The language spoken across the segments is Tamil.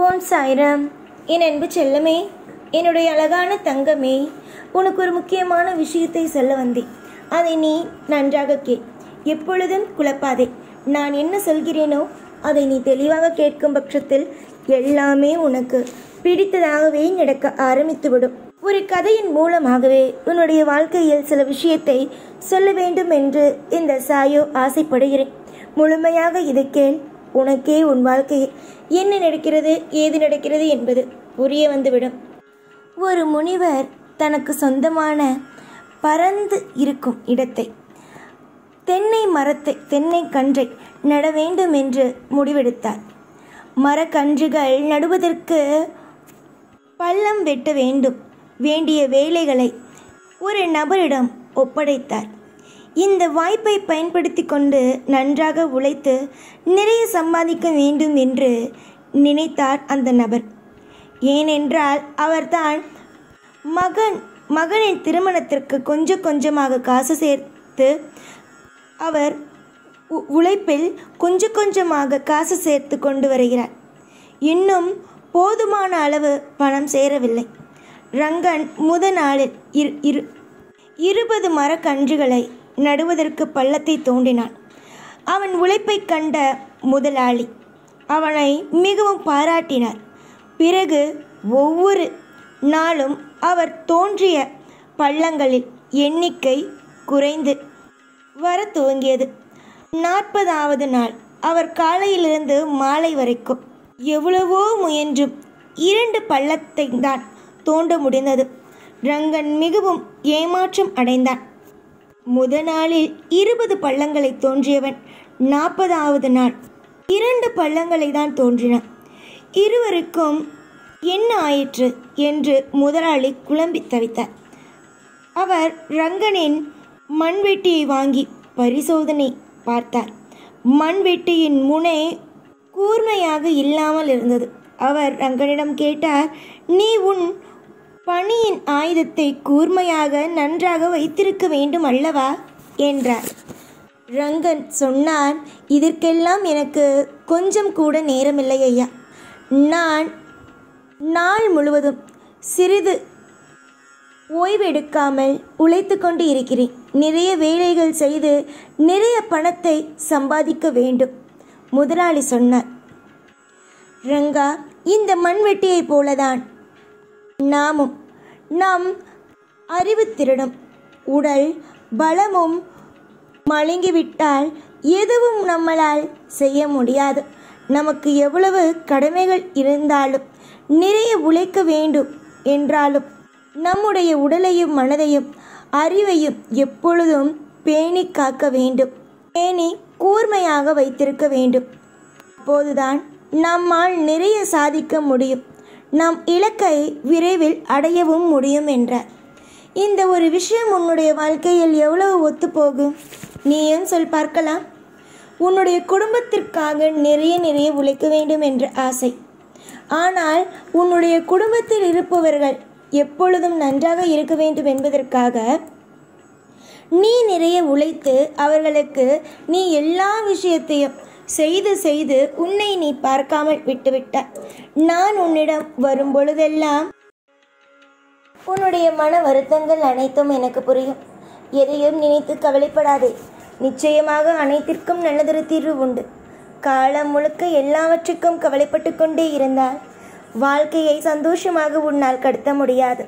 ஓம் சாய்ராம். என் அன்பு செல்லமே, என்னுடைய அழகான தங்கமே, உனக்கு ஒரு முக்கியமான விஷயத்தை சொல்ல வந்தேன். அதை நீ நன்றாக கேள். எப்பொழுதும் குழப்பாதே. நான் என்ன சொல்கிறேனோ அதை நீ தெளிவாக கேட்கும் பட்சத்தில் எல்லாமே உனக்கு பிடித்ததாகவே நடக்க ஆரம்பித்துவிடும். ஒரு கதையின் மூலமாகவே உன்னுடைய வாழ்க்கையில் சில விஷயத்தை சொல்ல வேண்டும் என்று இந்த சாயோ ஆசைப்படுகிறேன். முழுமையாக இதை கேள். உனக்கே உன் வாழ்க்கையில் என்ன நடக்கிறது, ஏது நடக்கிறது என்பது புரிய வந்துவிடும். ஒரு முனிவர் தனக்கு சொந்தமான பறந்து இருக்கும் இடத்தை, தென்னை கன்றை நட வேண்டும் என்று முடிவெடுத்தார். மரக்கன்றுகள் நடுவதற்கு பள்ளம் வெட்ட வேண்டிய வேலைகளை ஒரு நபரிடம் ஒப்படைத்தார். இந்த வாய்ப்பை பயன்படுத்தி கொண்டு நன்றாக உழைத்து நிறைய சம்பாதிக்க வேண்டும் என்று நினைத்தார் அந்த நபர். ஏனென்றால் அவர்தான் மகனின் திருமணத்திற்கு கொஞ்சம் கொஞ்சமாக காசு சேர்த்து, அவர் உழைப்பில் கொஞ்சம் கொஞ்சமாக காசு சேர்த்து கொண்டு வருகிறார். இன்னும் போதுமான அளவு பணம் சேரவில்லை. ரங்கன் முதல் நாளில் 20 மரக்கன்றுகளை நடுவதற்கு பள்ளத்தை தோண்டினான். அவன் உழைப்பை கண்ட முதலாளி அவனை மிகவும் பாராட்டினார். பிறகு ஒவ்வொரு நாளும் அவர் தோன்றிய பள்ளங்களில் எண்ணிக்கை குறைந்து வர துவங்கியது. 40வது நாள் அவர் காலையிலிருந்து மாலை வரைக்கும் எவ்வளவோ முயன்றும் 2 பள்ளத்தை தான் தோண்ட முடிந்தது. ரங்கன் மிகவும் ஏமாற்றம் அடைந்தான். முதல் நாளில் 20 பள்ளங்களை தோன்றியவன் 40வது நாள் 2 பள்ளங்களை தான் தோன்றினான். இருவருக்கும் என்ன ஆயிற்று என்று முதலாளி குழம்பி தவித்தார். அவர் ரங்கனின் மண்வெட்டியை வாங்கி பரிசோதனை பார்த்தார். மண்வெட்டியின் முனை கூர்மையாக இல்லாமல் இருந்தது. அவர் ரங்கனிடம் கேட்டார், நீ உன் பணியின் ஆயுதத்தை கூர்மையாக நன்றாக வைத்திருக்க வேண்டும் அல்லவா என்றார். ரங்கன் சொன்னான், இதற்கெல்லாம் எனக்கு கொஞ்சம் கூட நேரமில்லை ஐயா. நான் நாள் முழுவதும் சிறிது ஓய்வெடுக்காமல் உழைத்து கொண்டு இருக்கிறேன். நிறைய வேலைகள் செய்து நிறைய பணத்தை சம்பாதிக்க வேண்டும். முதலாளி சொன்னார், ரங்கா, இந்த மண்வெட்டியை போலதான் நம் அறிவுத்திறனும் உடல் பலமும் மழுங்கிவிட்டால் எதுவும் நம்மளால் செய்ய முடியாது. நமக்கு எவ்வளவு கடமைகள் இருந்தாலும், நிறைய உழைக்க வேண்டும் என்றாலும், நம்முடைய உடலையும் மனதையும் அறிவையும் எப்பொழுதும் பேணி காக்க வேண்டும். பேணி கூர்மையாக வைத்திருக்க வேண்டும். அப்போதுதான் நம்மால் நிறைய சாதிக்க முடியும். நம் இலக்கை விரைவில் அடையவும் முடியும் என்றார். இந்த ஒரு விஷயம் உன்னுடைய வாழ்க்கையில் எவ்வளவு ஒத்துப்போகும்? நீ ஏன் சொல் பார்க்கலாம். உன்னுடைய குடும்பத்திற்காக நிறைய உழைக்க வேண்டும் என்ற ஆசை. ஆனால் உன்னுடைய குடும்பத்தில் இருப்பவர்கள் எப்பொழுதும் நன்றாக இருக்க வேண்டும் என்பதற்காக நீ நிறைய உழைத்து அவர்களுக்கு நீ எல்லா விஷயத்தையும் செய்து உன்னை நீ பார்க்காமல் விட்டுவிட்டாய். நான் உன்னிடம் வரும் பொழுதெல்லாம் உன்னுடைய மன வருத்தங்கள் அனைத்தும் எனக்கு புரியும். எதையும் நினைத்து கவலைப்படாதே. நிச்சயமாக அனைத்திற்கும் நல்லதொரு தீர்வு உண்டு. காலம் முழுக்க எல்லாவற்றுக்கும் கவலைப்பட்டு கொண்டே இருந்தால் வாழ்க்கையை சந்தோஷமாக உன்னால் கடத்த முடியாது.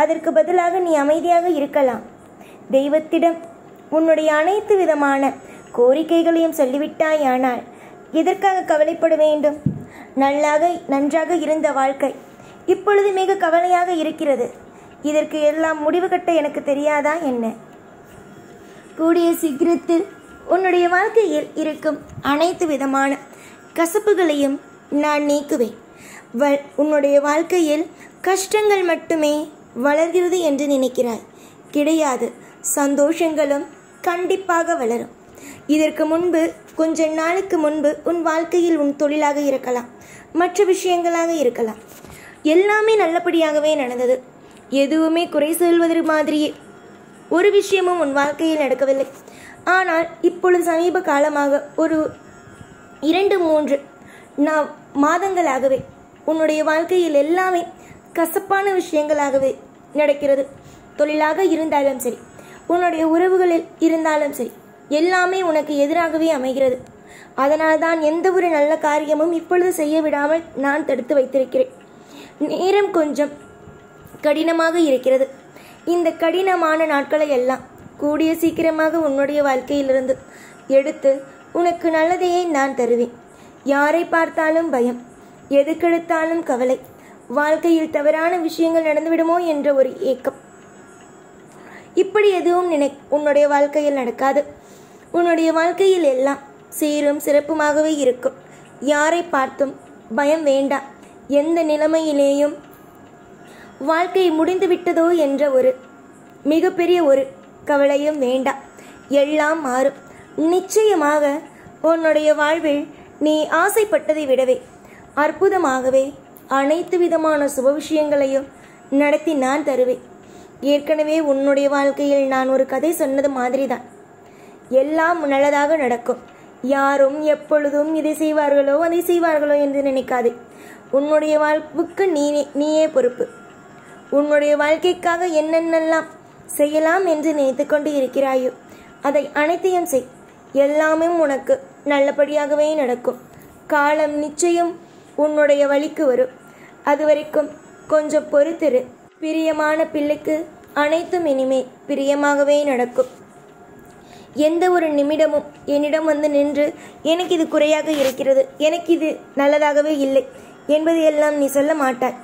அதற்கு பதிலாக நீ அமைதியாக இருக்கலாம். தெய்வத்திடம் உன்னுடைய அனைத்து விதமான கோரிக்கைகளையும் சொல்லிவிட்டாயானால் எதற்காக கவலைப்பட வேண்டும்? நன்றாக இருந்த வாழ்க்கை இப்பொழுது மிக கவலையாக இருக்கிறது. இதற்கு எல்லாம் முடிவு கட்ட எனக்கு தெரியாதா என்ன? கூடிய சீக்கிரத்தில் உன்னுடைய வாழ்க்கையில் இருக்கும் அனைத்து விதமான கசப்புகளையும் நான் நீக்குவேன். உன்னுடைய வாழ்க்கையில் கஷ்டங்கள் மட்டுமே வளர்கிறது என்று நினைக்கிறாய். கிடையாது. சந்தோஷங்களும் கண்டிப்பாக வளரும். இதற்கு முன்பு, கொஞ்ச நாளுக்கு முன்பு உன் வாழ்க்கையில் உன் தொழிலாக இருக்கலாம், மற்ற விஷயங்களாக இருக்கலாம், எல்லாமே நல்லபடியாகவே நடந்தது. எதுவுமே குறை சொல்வதற்கு மாதிரியே ஒரு விஷயமும் உன் வாழ்க்கையில் நடக்கவில்லை. ஆனால் இப்பொழுது சமீப காலமாக ஒரு 2-3 மாதங்களாகவே உன்னுடைய வாழ்க்கையில் எல்லாமே கசப்பான விஷயங்களாகவே நடக்கிறது. தொழிலாக இருந்தாலும் சரி, உன்னுடைய உறவுகளில் இருந்தாலும் சரி, எல்லாமே உனக்கு எதிராகவே அமைகிறது. அதனால்தான் எந்த ஒரு நல்ல காரியமும் இப்பொழுது செய்ய விடாமல் நான் தடுத்து வைத்திருக்கிறேன். நேரம் கொஞ்சம் கடினமாக இருக்கிறது. இந்த கடினமான நாட்களை எல்லாம் கூடிய சீக்கிரமாக உன்னுடைய வாழ்க்கையிலிருந்து எடுத்து உனக்கு நல்லதையே நான் தருவேன். யாரை பார்த்தாலும் பயம், எதுக்கெடுத்தாலும் கவலை, வாழ்க்கையில் தவறான விஷயங்கள் நடந்துவிடுமோ என்ற ஒரு ஏக்கம், இப்படி எதுவும் உன்னுடைய வாழ்க்கையில் நடக்காது. உன்னுடைய வாழ்க்கையில் எல்லாம் சீரும் சிறப்புமாகவே இருக்கும். யாரை பார்த்தும் பயம் வேண்டாம். எந்த நிலைமையிலேயும் வாழ்க்கை முடிந்து விட்டதோ என்ற ஒரு மிகப்பெரிய ஒரு கவலையும் வேண்டாம். எல்லாம் மாறும். நிச்சயமாக உன்னுடைய வாழ்வில் நீ ஆசைப்பட்டதை விடவே அற்புதமாகவே அனைத்து விதமான சுப விஷயங்களையும் நடத்தி நான் தருவேன். ஏற்கனவே உன்னுடைய வாழ்க்கையில் நான் ஒரு கதை சொன்னது மாதிரிதான். எல்லாம் நல்லதாக நடக்கும். யாரும் எப்பொழுதும் இதை செய்வார்களோ அதை செய்வார்களோ என்று நினைக்காதே. உன்னுடைய வாழ்வுக்கு நீயே பொறுப்பு. உன்னுடைய வாழ்க்கைக்காக என்னென்னலாம் செய்யலாம் என்று நினைத்து கொண்டு இருக்கிறாயோ அதை அனைத்தையும் செய். எல்லாமே உனக்கு நல்லபடியாகவே நடக்கும். காலம் நிச்சயம் உன்னுடைய வழிக்கு வரும். அது வரைக்கும் கொஞ்சம் பொறுத்திரு. பிரியமான பிள்ளைக்கு அனைத்தும் இனிமே பிரியமாகவே நடக்கும். எந்த ஒரு நிமிடமும் என்னிடம் வந்து நின்று எனக்கு இது குறையாக இருக்கிறது, எனக்கு இது நல்லதாகவே இல்லை என்பது எல்லாம் நீ சொல்ல மாட்டாய்.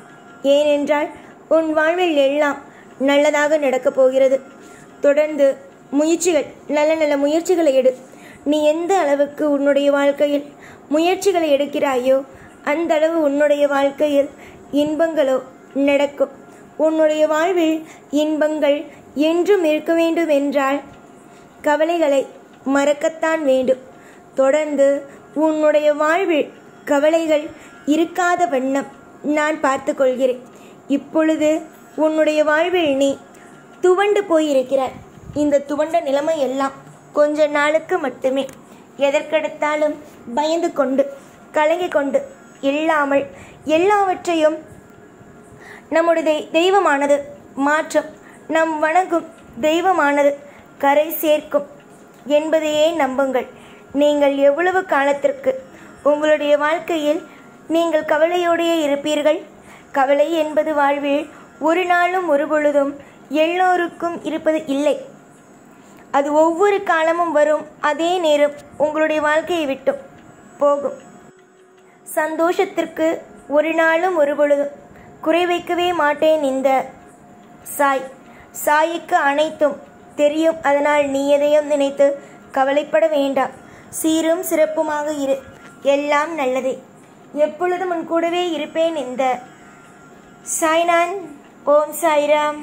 ஏனென்றால் உன் வாழ்வில் எல்லாம் நல்லதாக நடக்கப் போகிறது. தொடர்ந்து முயற்சிகள், நல்ல நல்ல முயற்சிகளை எடு. நீ எந்த அளவுக்கு உன்னுடைய வாழ்க்கையில் முயற்சிகளை எடுக்கிறாயோ அந்த அளவு உன்னுடைய வாழ்க்கையில் இன்பங்களோ நடக்கும். உன்னுடைய வாழ்வில் இன்பங்கள் என்றும் இருக்க வேண்டும் என்றால் கவலைகளை மறக்கத்தான் வேண்டும். தொடர்ந்து உன்னுடைய வாழ்வில் கவலைகள் இருக்காத வண்ணம் நான் பார்த்து கொள்கிறேன். இப்பொழுது உன்னுடைய வாழ்வில் நீ துவண்டு போயிருக்கிறாய். இந்த துவண்ட நிலைமை எல்லாம் கொஞ்ச நாளுக்கு மட்டுமே. எதற்கெடுத்தாலும் பயந்து கொண்டு கலங்கிக் கொண்டு இல்லாமல் எல்லாவற்றையும் நம்முடைய தெய்வமானது மாற்றம், நம் வணங்கும் தெய்வமானது கரை சேர்க்கும் என்பதையே நம்புங்கள். நீங்கள் எவ்வளவு காலத்திற்கு உங்களுடைய வாழ்க்கையில் நீங்கள் கவலையோடையே இருப்பீர்கள்? கவலை என்பது வாழ்வில் ஒரு நாளும் ஒரு பொழுதும் எல்லோருக்கும் இருப்பது இல்லை. அது ஒவ்வொரு காலமும் வரும். அதே நேரம் உங்களுடைய வாழ்க்கையை விட்டும் போகும். சந்தோஷத்திற்கு ஒரு நாளும் ஒரு பொழுதும் குறை வைக்கவே மாட்டேன். இந்த சாய்க்கு அனைத்தும் தெரியும். அதனால் நீ எதையும் நினைத்து கவலைப்பட வேண்டாம். சீரும் சிறப்புமாக இரு. எல்லாம் நல்லதே. எப்பொழுதும் உன் கூடவே இருப்பேன். இந்த சாய்நான். ஓம் சாய்ராம்.